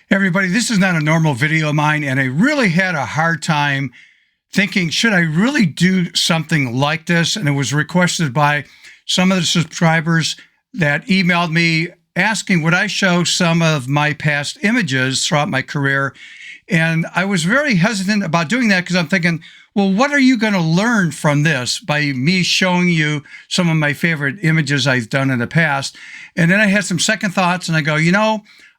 Everybody, this is not a normal video of mine, and I really had a hard time thinking, should I really do something like this? And it was requested by some of the subscribers that emailed me asking, would I show some of my past images throughout my career? And I was very hesitant about doing that because I'm thinking, well, what are you going to learn from this by me showing you some of my favorite images I've done in the past? And then I had some second thoughts, and I go,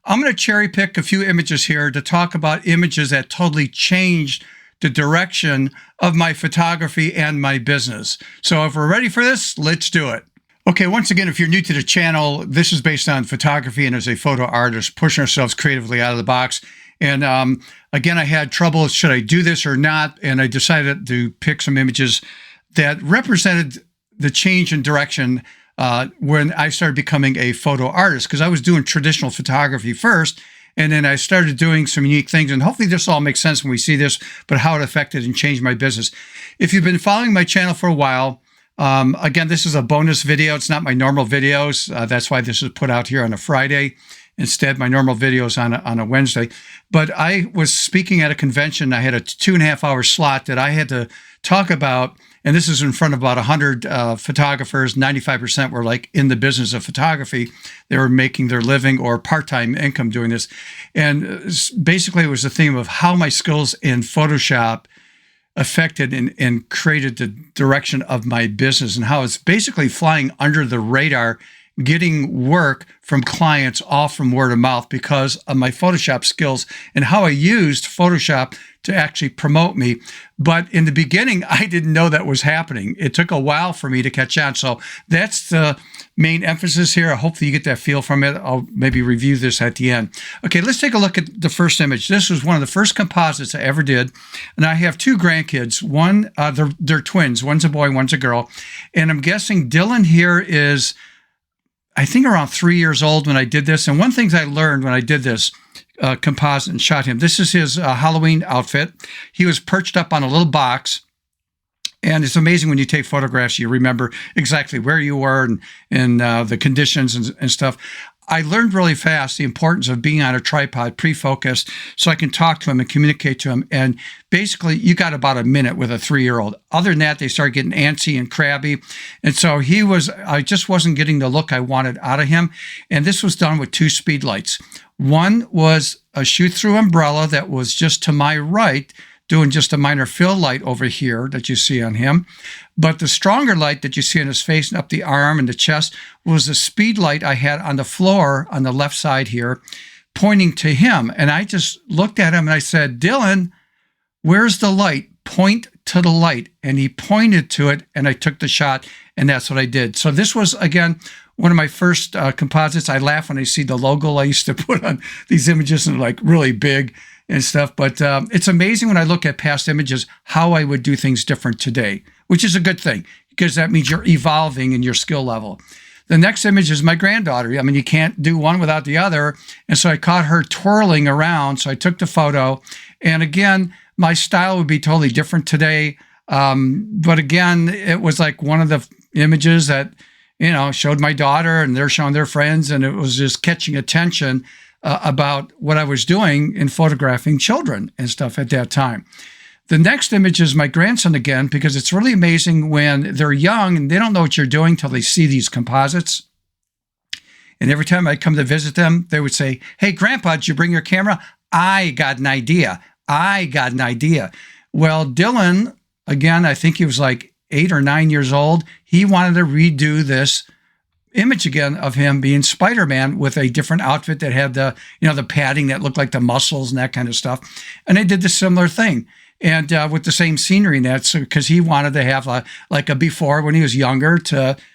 I'm going to cherry pick a few images here to talk about images that totally changed the direction of my photography and my business. So if we're ready for this, let's do it. Okay, once again, if you're new to the channel, this is based on photography and as a photo artist, pushing ourselves creatively out of the box. And again, I had trouble, should I do this or not? And I decided to pick some images that represented the change in direction when I started becoming a photo artist, because I was doing traditional photography first, and then I started doing some unique things. And hopefully this all makes sense when we see this, but how it affected and changed my business. If you've been following my channel for a while, again, this is a bonus video. It's not my normal videos. That's why this is put out here on a Friday. Instead, my normal videos on a Wednesday. But I was speaking at a convention. I had a 2.5-hour slot that I had to talk about, and this is in front of about 100 photographers. 95% were like in the business of photography. They were making their living or part-time income doing this. And basically, it was the theme of how my skills in Photoshop affected and created the direction of my business, and how it's basically flying under the radar, getting work from clients all from word of mouth because of my Photoshop skills and how I used Photoshop to actually promote me. But in the beginning, I didn't know that was happening. It took a while for me to catch on. So that's the main emphasis here. Hopefully you get that feel from it. I'll maybe review this at the end. Okay, let's take a look at the first image. This was one of the first composites I ever did. And I have two grandkids. One, they're twins. One's a boy, one's a girl. And I'm guessing Dylan here is, I think, around 3 years old when I did this. And one thing I learned when I did this composite and shot him, this is his Halloween outfit. He was perched up on a little box. And it's amazing when you take photographs, you remember exactly where you were and the conditions and stuff. I learned really fast the importance of being on a tripod, pre-focused, so I can talk to him and communicate to him. And basically, you got about a minute with a 3-year-old. Other than that, they started getting antsy and crabby. And so I just wasn't getting the look I wanted out of him. And this was done with 2 speed lights. One was a shoot-through umbrella that was just to my right, doing just a minor fill light over here that you see on him. But the stronger light that you see on his face and up the arm and the chest was the speed light I had on the floor on the left side here, pointing to him. And I just looked at him and I said, Dylan, where's the light? Point to the light. And he pointed to it, and I took the shot, and that's what I did. So this was, again, one of my first composites. I laugh when I see the logo I used to put on these images, and like really big and stuff. But it's amazing when I look at past images, how I would do things different today, which is a good thing because that means you're evolving in your skill level. The next image is my granddaughter. I mean, you can't do one without the other. And so I caught her twirling around. So I took the photo. And again, my style would be totally different today. But again, it was like one of the images that, showed my daughter, and they're showing their friends. And it was just catching attention about what I was doing in photographing children and stuff at that time. The next image is my grandson again, because it's really amazing when they're young and they don't know what you're doing till they see these composites. And every time I come to visit them, they would say, hey, Grandpa, did you bring your camera? I got an idea. Well, Dylan, again, I think he was like 8 or 9 years old. He wanted to redo this image again of him being Spider-Man with a different outfit that had the padding that looked like the muscles and that kind of stuff. And I did the similar thing. And with the same scenery in that, because he wanted to have like a before when he was younger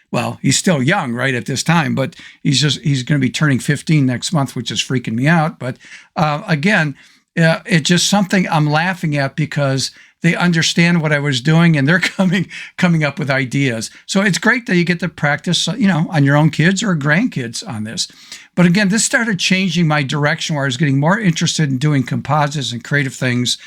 well, he's still young right at this time, but he's going to be turning 15 next month, which is freaking me out. But again, it's just something I'm laughing at because they understand what I was doing and they're coming up with ideas. So it's great that you get to practice, on your own kids or grandkids on this. But again, this started changing my direction where I was getting more interested in doing composites and creative things,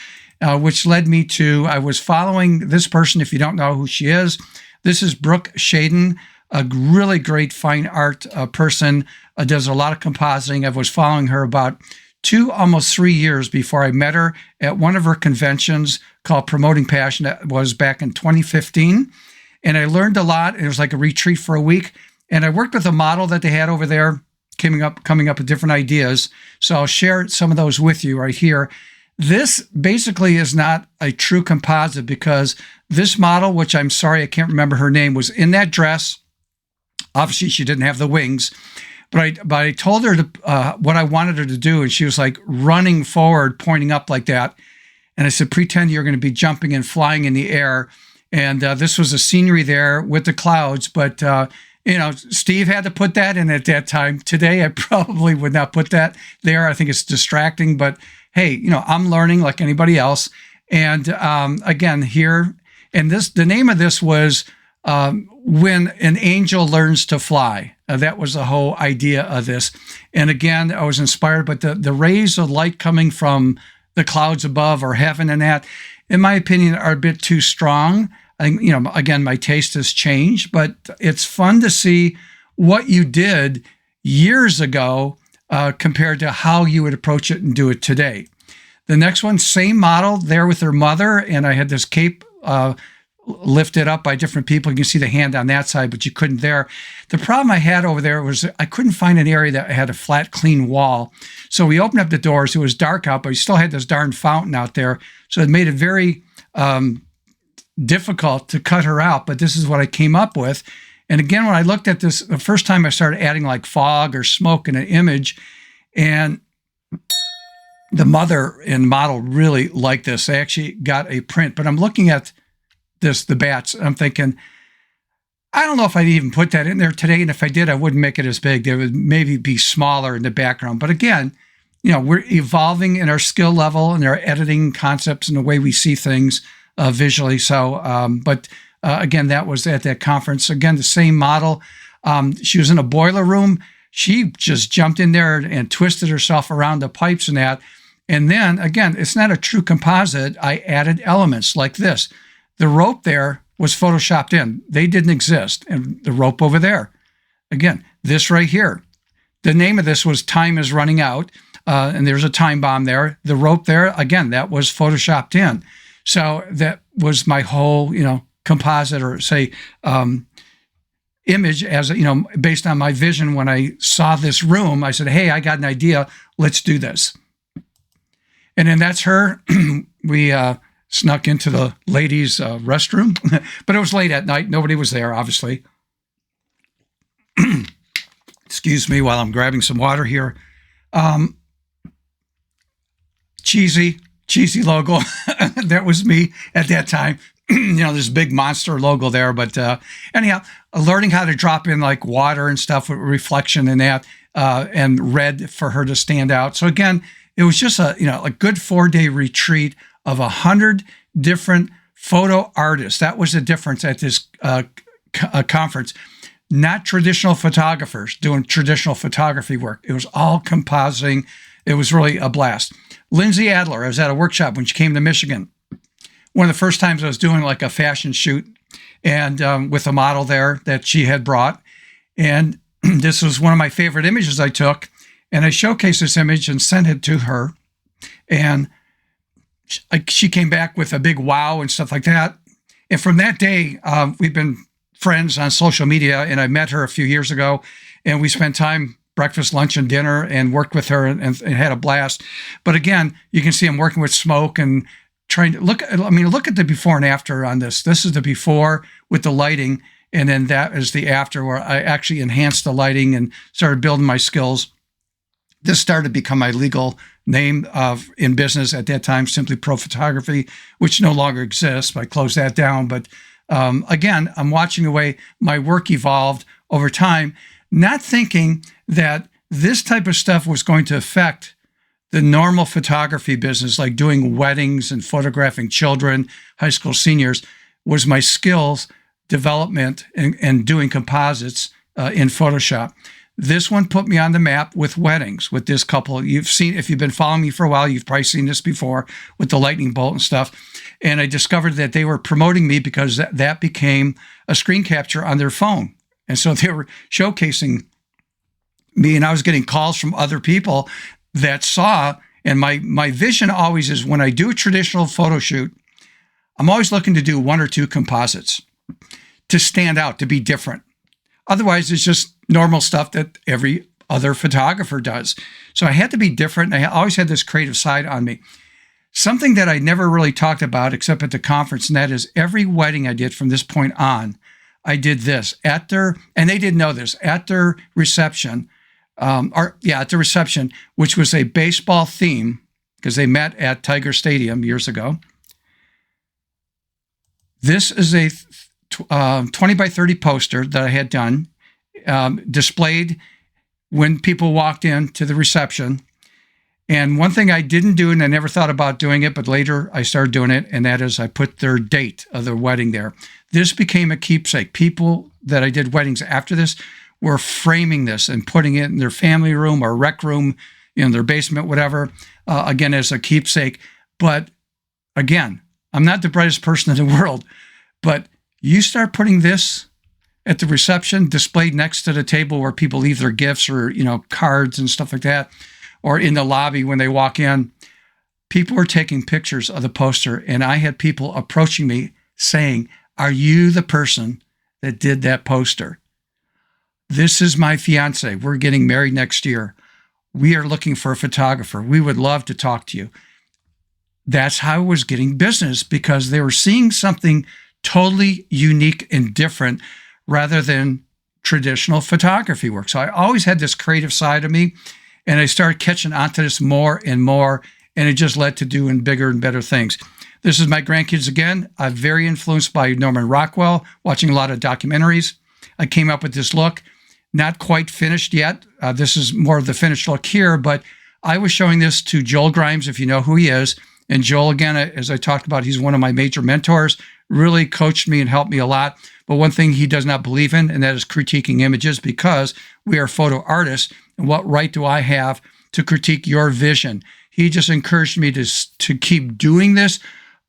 which led me to, I was following this person. If you don't know who she is, this is Brooke Shaden, a really great fine art person, does a lot of compositing. I was following her about almost 3 years before I met her at one of her conventions called Promoting Passion. That was back in 2015. And I learned a lot. It was like a retreat for a week. And I worked with a model that they had over there, coming up with different ideas. So I'll share some of those with you right here. This basically is not a true composite because this model, which I'm sorry, I can't remember her name, was in that dress. Obviously, she didn't have the wings, but I told her what I wanted her to do, and she was like running forward, pointing up like that. And I said, pretend you're going to be jumping and flying in the air. And this was the scenery there with the clouds, but Steve had to put that in at that time. Today, I probably would not put that there. I think it's distracting, but hey, I'm learning like anybody else. And again, here, and the name of this was When an Angel Learns to Fly. That was the whole idea of this. And again, I was inspired, but the rays of light coming from the clouds above or heaven and that, in my opinion, are a bit too strong. I think, again, my taste has changed, but it's fun to see what you did years ago compared to how you would approach it and do it today. The next one, same model there with her mother, and I had this cape lifted up by different people. You can see the hand on that side, but you couldn't there. The problem I had over there was I couldn't find an area that had a flat, clean wall. So we opened up the doors. It was dark out, but we still had this darn fountain out there. So it made it very difficult to cut her out, but this is what I came up with. And again, when I looked at this, the first time I started adding like fog or smoke in an image, and the mother and model really liked this. They actually got a print, but I'm looking at the bats, and I'm thinking, I don't know if I'd even put that in there today, and if I did, I wouldn't make it as big. They would maybe be smaller in the background. But again, we're evolving in our skill level and our editing concepts and the way we see things visually. So, again, that was at that conference. Again, the same model. She was in a boiler room. She just jumped in there and twisted herself around the pipes and that. And then, again, it's not a true composite. I added elements like this. The rope there was photoshopped in. They didn't exist. And the rope over there. Again, this right here. The name of this was Time is Running Out. And there's a time bomb there. The rope there, again, that was photoshopped in. So that was my whole, composite or say image as, based on my vision. When I saw this room, I said, hey, I got an idea. Let's do this. And then that's her. We snuck into the ladies' restroom, but it was late at night. Nobody was there, obviously. Excuse me while I'm grabbing some water here. Cheesy logo. That was me at that time. This big monster logo there. But anyhow, learning how to drop in like water and stuff with reflection and that, and red for her to stand out. So again, it was just a good 4-day retreat of 100 different photo artists. That was the difference at this conference. Not traditional photographers doing traditional photography work. It was all compositing. It was really a blast. Lindsay Adler, I was at a workshop when she came to Michigan. One of the first times I was doing like a fashion shoot and with a model there that she had brought. And this was one of my favorite images I took. And I showcased this image and sent it to her. And she came back with a big wow and stuff like that. And from that day, we've been friends on social media. And I met her a few years ago. And we spent time, breakfast, lunch, and dinner, and worked with her and had a blast. But again, you can see I'm working with smoke and trying to look at the before and after on this. This is the before with the lighting. And then that is the after where I actually enhanced the lighting and started building my skills. This started to become my legal name in business at that time, Simply Pro Photography, which no longer exists. I closed that down. But again, I'm watching the way my work evolved over time, not thinking that this type of stuff was going to affect the normal photography business, like doing weddings and photographing children, high school seniors, was my skills development and doing composites in Photoshop. This one put me on the map with weddings with this couple. You've seen, if you've been following me for a while, you've probably seen this before with the lightning bolt and stuff. And I discovered that they were promoting me because that became a screen capture on their phone. And so they were showcasing me, and I was getting calls from other people that saw, and my vision always is when I do a traditional photo shoot, I'm always looking to do 1 or 2 composites to stand out, to be different. Otherwise, it's just normal stuff that every other photographer does. So I had to be different. I always had this creative side on me. Something that I never really talked about except at the conference, and that is every wedding I did from this point on, I did this at their, and they didn't know this, at their reception, at the reception, which was a baseball theme, because they met at Tiger Stadium years ago. This is a 20 by 30 poster that I had done, displayed when people walked in to the reception. And one thing I didn't do, and I never thought about doing it, but later I started doing it, and that is I put their date of their wedding there. This became a keepsake. People that I did weddings after this were framing this and putting it in their family room or rec room, in their basement, whatever, again, as a keepsake. But again, I'm not the brightest person in the world, but you start putting this at the reception, displayed next to the table where people leave their gifts or, cards and stuff like that, or in the lobby when they walk in, people were taking pictures of the poster, and I had people approaching me saying, "Are you the person that did that poster? This is my fiance. We're getting married next year. We are looking for a photographer. We would love to talk to you." That's how I was getting business, because they were seeing something totally unique and different rather than traditional photography work. So I always had this creative side of me, and I started catching onto this more and more, and it just led to doing bigger and better things. This is my grandkids again. I'm very influenced by Norman Rockwell, watching a lot of documentaries. I came up with this look, not quite finished yet. This is more of the finished look here, but I was showing this to Joel Grimes, if you know who he is. And Joel, again, as I talked about, he's one of my major mentors, really coached me and helped me a lot. But one thing he does not believe in, and that is critiquing images, because we are photo artists. And what right do I have to critique your vision? He just encouraged me to keep doing this.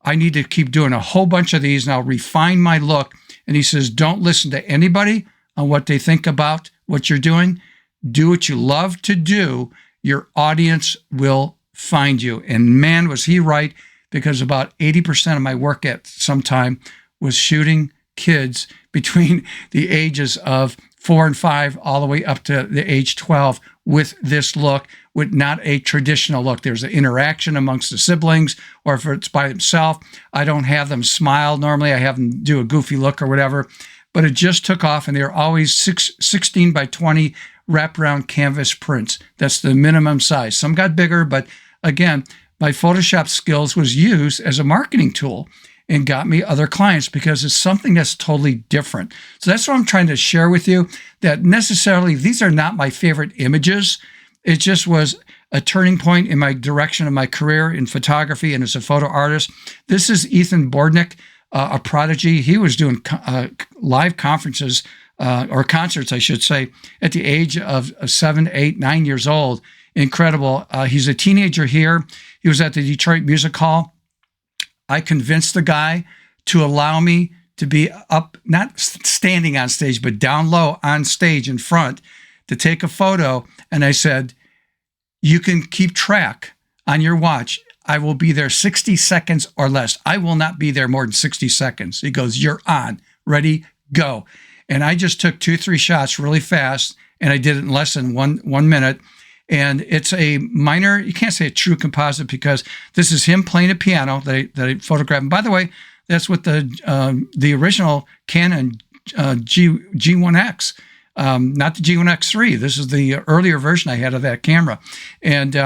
I need to keep doing a whole bunch of these, and I'll refine my look. And he says, don't listen to anybody on what they think about what you're doing. Do what you love to do. Your audience will find you. And man, was he right, because about 80% of my work at some time was shooting kids between the ages of 4 and 5 all the way up to the age 12 with this look, with not a traditional look. There's an interaction amongst the siblings, or if it's by themselves, I don't have them smile. Normally I have them do a goofy look or whatever, but it just took off, and they're always 16 by 20 wraparound canvas prints. That's the minimum size. Some got bigger, but again, my Photoshop skills was used as a marketing tool and got me other clients, because it's something that's totally different. So that's what I'm trying to share with you, that necessarily these are not my favorite images. It just was a turning point in my direction of my career in photography and as a photo artist. This is Ethan Bordnick, a prodigy. He was doing live conferences, or concerts, I should say, at the age of 7, 8, 9 years old. Incredible. He's a teenager here. He was at the Detroit Music Hall. I convinced the guy to allow me to be up, not standing on stage, but down low on stage in front to take a photo. And I said, you can keep track on your watch. I will be there 60 seconds or less. I will not be there more than 60 seconds. He goes, you're on, ready, go. And I just took 2-3 shots really fast, and I did it in less than one minute. And it's a minor, you can't say a true composite, because this is him playing a piano that I photographed. And by the way, that's with the original Canon G1X, not the G1X3. This is the earlier version I had of that camera. And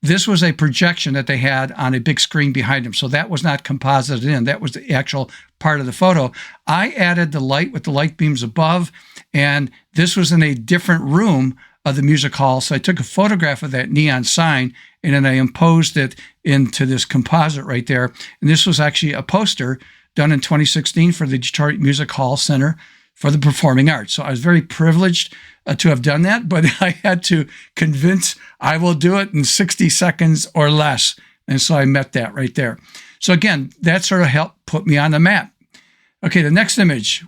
this was a projection that they had on a big screen behind him. So that was not composited in. That was the actual part of the photo. I added the light with the light beams above, and this was in a different room of the music hall. So I took a photograph of that neon sign, and then I imposed it into this composite right there. And this was actually a poster done in 2016 for the Detroit Music Hall Center for the Performing Arts. So I was very privileged to have done that, but I had to convince I will do it in 60 seconds or less. And so I met that right there. So again, that sort of helped put me on the map. Okay, the next image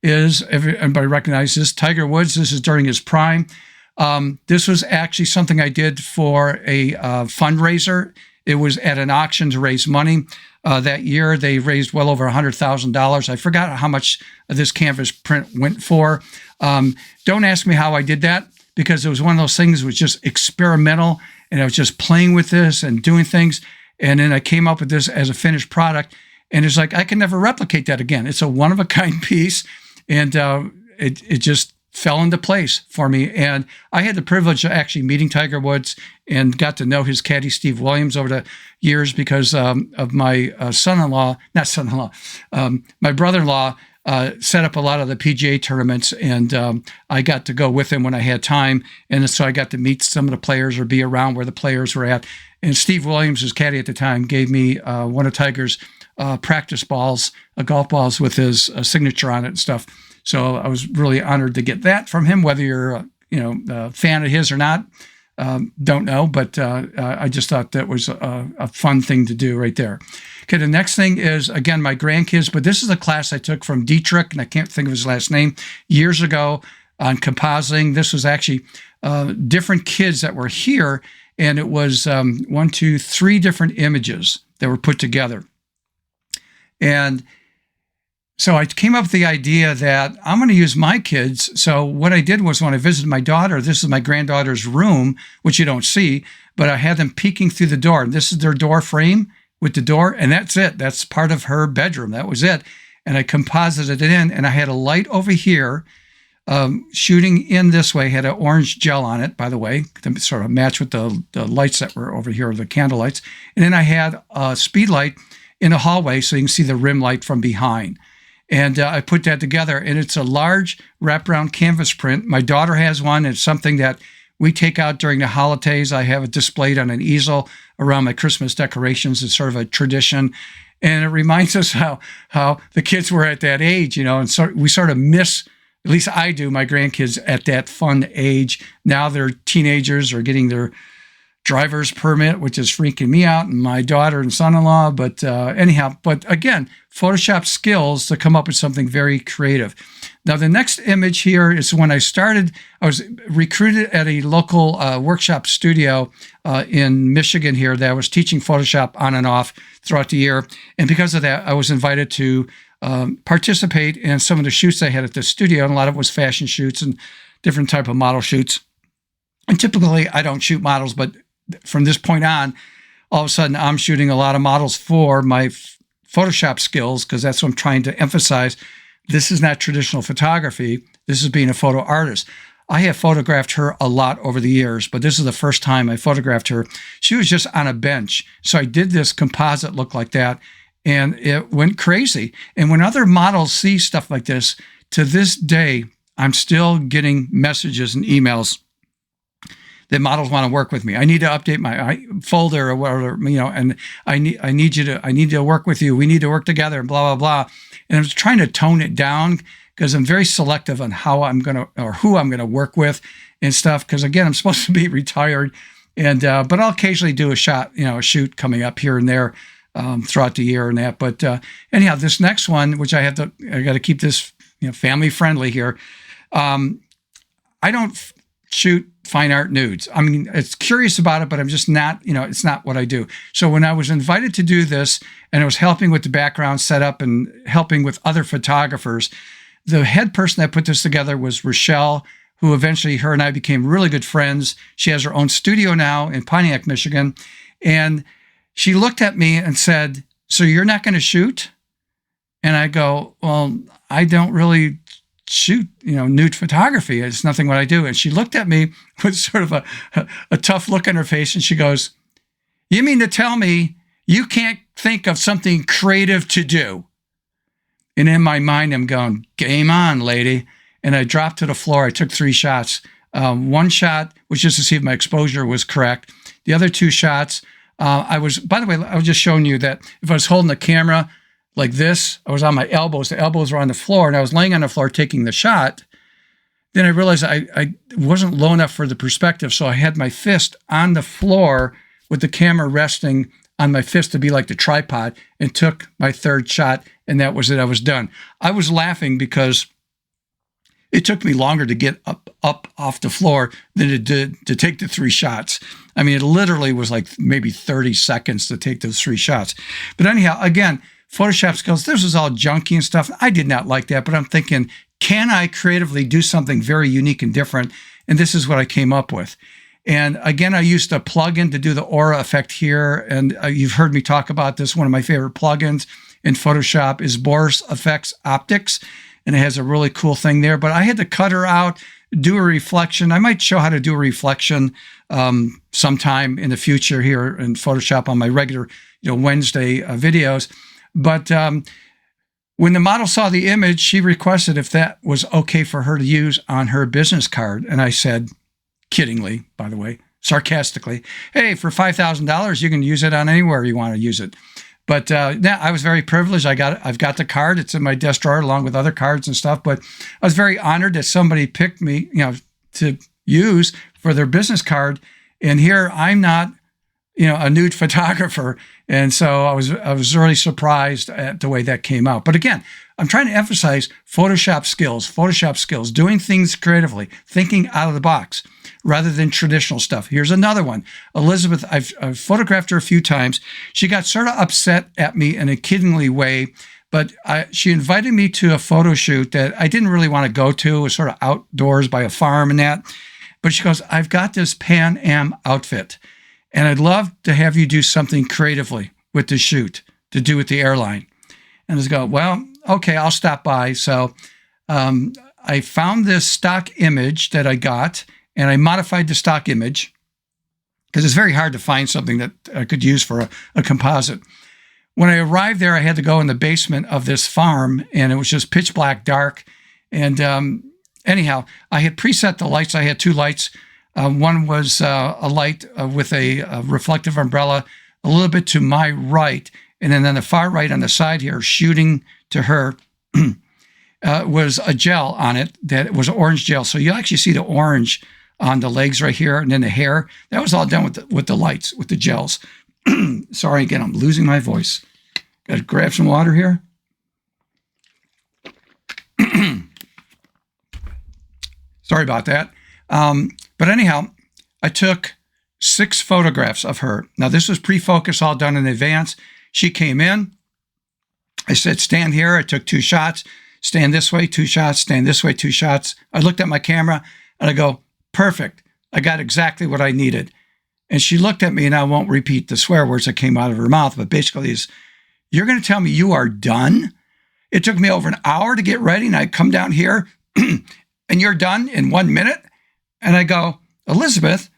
is, everybody recognizes this, Tiger Woods. This is during his prime. This was actually something I did for a fundraiser. It was at an auction to raise money. That year, they raised well over $100,000. I forgot how much this canvas print went for. Don't ask me how I did that, because it was one of those things that was just experimental, and I was just playing with this and doing things. And then I came up with this as a finished product, and it's like, I can never replicate that again. It's a one-of-a-kind piece, and it just fell into place for me. And I had the privilege of actually meeting Tiger Woods and got to know his caddy, Steve Williams, over the years because of my my brother-in-law set up a lot of the PGA tournaments, and I got to go with him when I had time. And so I got to meet some of the players or be around where the players were at. And Steve Williams, his caddy at the time, gave me one of Tiger's practice balls, golf balls with his signature on it and stuff. So I was really honored to get that from him. Whether you're a fan of his or not, don't know, but I just thought that was a fun thing to do right there. Okay, the next thing is, again, my grandkids, but this is a class I took from Dietrich, and I can't think of his last name, years ago on compositing. This was actually different kids that were here, and it was 3 different images that were put together. And so I came up with the idea that I'm going to use my kids. So what I did was, when I visited my daughter, this is my granddaughter's room, which you don't see, but I had them peeking through the door. This is their door frame with the door, and that's it. That's part of her bedroom. That was it. And I composited it in, and I had a light over here shooting in this way, had an orange gel on it, by the way, to sort of match with the lights that were over here, the candle lights. And then I had a speed light in the hallway so you can see the rim light from behind. And I put that together, and it's a large wraparound canvas print. My daughter has one. It's something that we take out during the holidays. I have it displayed on an easel around my Christmas decorations. It's sort of a tradition. And it reminds us how the kids were at that age, and so we sort of miss, at least I do, my grandkids at that fun age. Now they're teenagers or getting their driver's permit, which is freaking me out, and my daughter and son-in-law. But anyhow, but again, Photoshop skills to come up with something very creative. Now, the next image here is when I started. I was recruited at a local workshop studio in Michigan here that I was teaching Photoshop on and off throughout the year. And because of that, I was invited to participate in some of the shoots they had at the studio. And a lot of it was fashion shoots and different type of model shoots. And typically, I don't shoot models, but from this point on, all of a sudden, I'm shooting a lot of models for my Photoshop skills, because that's what I'm trying to emphasize. This is not traditional photography. This is being a photo artist. I have photographed her a lot over the years, but this is the first time I photographed her. She was just on a bench. So I did this composite look like that, and it went crazy. And when other models see stuff like this, to this day, I'm still getting messages and emails that models want to work with me. I need to update my folder or whatever, and I need to work with you. We need to work together, and blah, blah, blah. And I was trying to tone it down, because I'm very selective on how I'm going to, or who I'm going to work with and stuff. Because again, I'm supposed to be retired, and but I'll occasionally do a shoot coming up here and there throughout the year and that. But anyhow, this next one, which I got to keep this family friendly here. I don't shoot fine art nudes. I mean, it's curious about it, but I'm just not, it's not what I do. So when I was invited to do this, and I was helping with the background setup and helping with other photographers, the head person that put this together was Rochelle, who eventually, her and I became really good friends. She has her own studio now in Pontiac, Michigan. And she looked at me and said, "So you're not going to shoot?" And I go, "Well, I don't really shoot, nude photography. It's nothing what I do." And she looked at me with sort of a tough look on her face, and she goes, "You mean to tell me you can't think of something creative to do?" And in my mind, I'm going, "Game on, lady." And I dropped to the floor. I took 3 shots. One shot was just to see if my exposure was correct. The other 2 shots, by the way, I was just showing you that if I was holding the camera like this, I was on my elbows. The elbows were on the floor, and I was laying on the floor taking the shot. Then I realized I wasn't low enough for the perspective, so I had my fist on the floor with the camera resting on my fist to be like the tripod, and took my 3rd shot, and that was it. I was done. I was laughing because It took me longer to get up off the floor than it did to take the 3 shots. I mean, it literally was like maybe 30 seconds to take those 3 shots. But anyhow, again, Photoshop skills, this was all junky and stuff. I did not like that, but I'm thinking, can I creatively do something very unique and different? And this is what I came up with. And again, I used a plugin to do the aura effect here. And you've heard me talk about this. One of my favorite plugins in Photoshop is Boris Effects Optics. And it has a really cool thing there. But I had to cut her out, do a reflection. I might show how to do a reflection sometime in the future here in Photoshop on my regular Wednesday videos. But when the model saw the image, she requested if that was okay for her to use on her business card. And I said, kiddingly, by the way, sarcastically, hey, for $5,000, you can use it on anywhere you want to use it. But yeah, I was very privileged. I've got the card. It's in my desk drawer along with other cards and stuff. But I was very honored that somebody picked me, to use for their business card. And here I'm not, a nude photographer. And so I was really surprised at the way that came out. But again, I'm trying to emphasize Photoshop skills, doing things creatively, thinking out of the box rather than traditional stuff. Here's another one. Elizabeth, I've photographed her a few times. She got sort of upset at me in a kiddingly way, but she invited me to a photo shoot that I didn't really want to go to. It was sort of outdoors by a farm and that. But she goes, I've got this Pan Am outfit, and I'd love to have you do something creatively with the shoot to do with the airline. And I was go, well, okay, I'll stop by. So I found this stock image that I got, and I modified the stock image because it's very hard to find something that I could use for a composite. When I arrived there, I had to go in the basement of this farm, and it was just pitch black dark. And anyhow, I had preset the lights. I had 2 lights. One was a light with a reflective umbrella a little bit to my right. And then on the far right on the side here, shooting to her, was a gel on it that was orange gel. So you actually see the orange on the legs right here, and then the hair. That was all done with the lights, with the gels. Sorry, again, I'm losing my voice. Got to grab some water here. Sorry about that. But anyhow, I took 6 photographs of her. Now, this was pre-focus, all done in advance. She came in. I said, stand here. I took 2 shots. Stand this way, 2 shots. Stand this way, 2 shots. I looked at my camera, and I go, perfect. I got exactly what I needed. And she looked at me, and I won't repeat the swear words that came out of her mouth, but basically is, you're going to tell me you are done? It took me over an hour to get ready, and I come down here, and you're done in 1 minute? And I go, Elizabeth,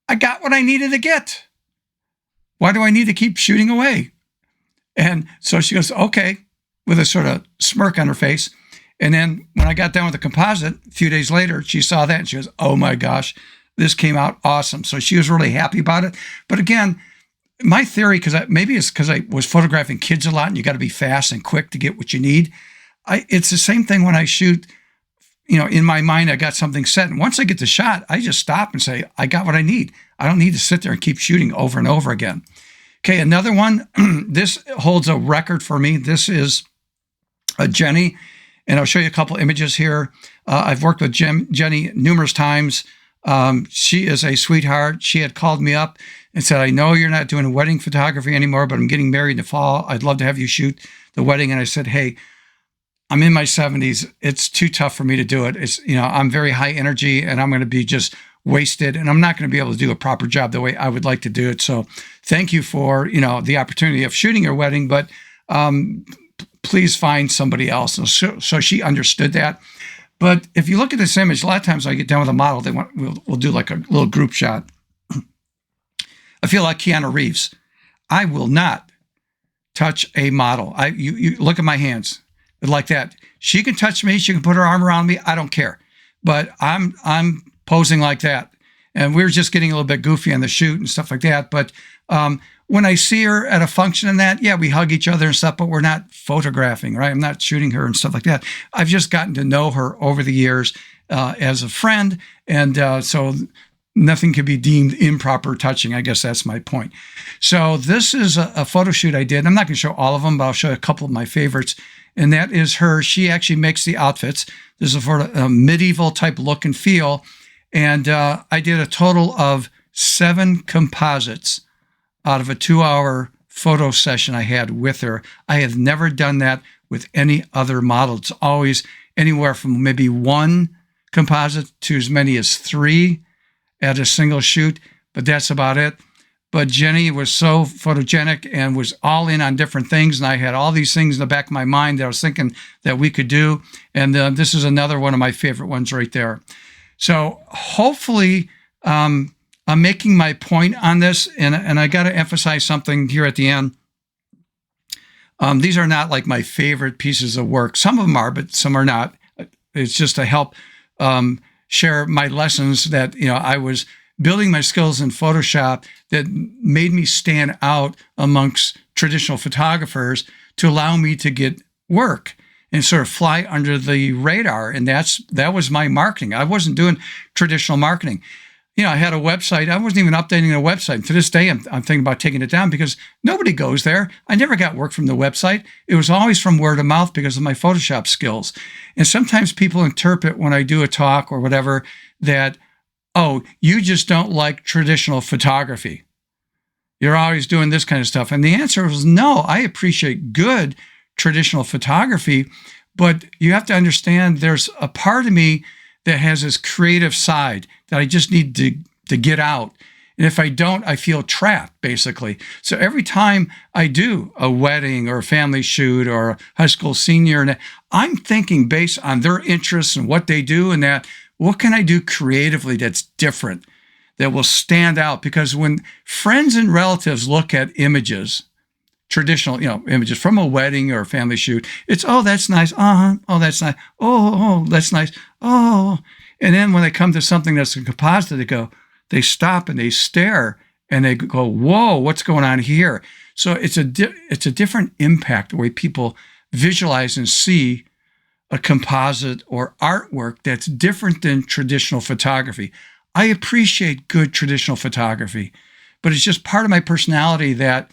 I got what I needed to get. Why do I need to keep shooting away? And so she goes, okay, with a sort of smirk on her face. And then when I got done with the composite, a few days later, she saw that and she goes, oh my gosh, this came out awesome. So she was really happy about it. But again, my theory, maybe it's because I was photographing kids a lot and you got to be fast and quick to get what you need. It's the same thing when I shoot. In my mind, I got something set. And once I get the shot, I just stop and say, I got what I need. I don't need to sit there and keep shooting over and over again. Okay, another one. This holds a record for me. This is Jenny, and I'll show you a couple images here. I've worked with Jenny numerous times. She is a sweetheart. She had called me up and said, I know you're not doing wedding photography anymore, but I'm getting married in the fall. I'd love to have you shoot the wedding. And I said, hey, I'm in my 70s. It's too tough for me to do it. I'm very high energy and I'm going to be just wasted and I'm not going to be able to do a proper job the way I would like to do it. So thank you for, the opportunity of shooting your wedding, but please find somebody else. So she understood that. But if you look at this image, a lot of times I get done with a model, we'll do like a little group shot. I feel like Keanu Reeves. I will not touch a model. You look at my hands. Like that. She can touch me. She can put her arm around me. I don't care. But I'm posing like that. And we were just getting a little bit goofy on the shoot and stuff like that. But when I see her at a function and that, yeah, we hug each other and stuff, but we're not photographing, right? I'm not shooting her and stuff like that. I've just gotten to know her over the years as a friend. And so nothing can be deemed improper touching. I guess that's my point. So this is a photo shoot I did. I'm not going to show all of them, but I'll show a couple of my favorites. And that is her. She actually makes the outfits. This is for a medieval type look and feel. And I did a total of 7 composites out of a 2-hour photo session I had with her. I have never done that with any other model. It's always anywhere from maybe 1 composite to as many as 3 at a single shoot, but that's about it. But Jenny was so photogenic and was all in on different things, and I had all these things in the back of my mind that I was thinking that we could do, and this is another one of my favorite ones right there. So hopefully I'm making my point on this, and I got to emphasize something here at the end. These are not like my favorite pieces of work. Some of them are, but some are not. It's just to help share my lessons that, I was building my skills in Photoshop that made me stand out amongst traditional photographers to allow me to get work and sort of fly under the radar. And that was my marketing. I wasn't doing traditional marketing. I had a website. I wasn't even updating the website. To this day, I'm thinking about taking it down because nobody goes there. I never got work from the website. It was always from word of mouth because of my Photoshop skills. And sometimes people interpret when I do a talk or whatever that, oh, you just don't like traditional photography. You're always doing this kind of stuff. And the answer was no, I appreciate good traditional photography, but you have to understand there's a part of me that has this creative side that I just need to get out. And if I don't, I feel trapped, basically. So every time I do a wedding or a family shoot or a high school senior, and I'm thinking based on their interests and what they do and that, what can I do creatively that's different, that will stand out? Because when friends and relatives look at images, traditional, images from a wedding or a family shoot, it's, oh, that's nice. Oh, that's nice. Oh, that's nice. Oh. And then when they come to something that's a composite, they stop and they stare and they go, whoa, what's going on here? So it's a different impact, the way people visualize and see a composite or artwork that's different than traditional photography. I appreciate good traditional photography, but it's just part of my personality that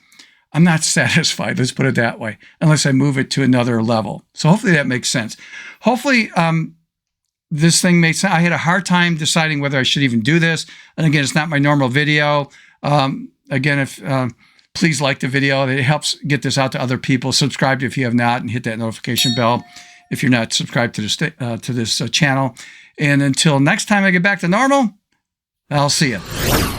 I'm not satisfied, let's put it that way, unless I move it to another level. So hopefully that makes sense. Hopefully this thing makes sense. I had a hard time deciding whether I should even do this. And again, it's not my normal video. Again, please like the video. It helps get this out to other people. Subscribe if you have not, and hit that notification bell if you're not subscribed to this channel. And until next time I get back to normal, I'll see you.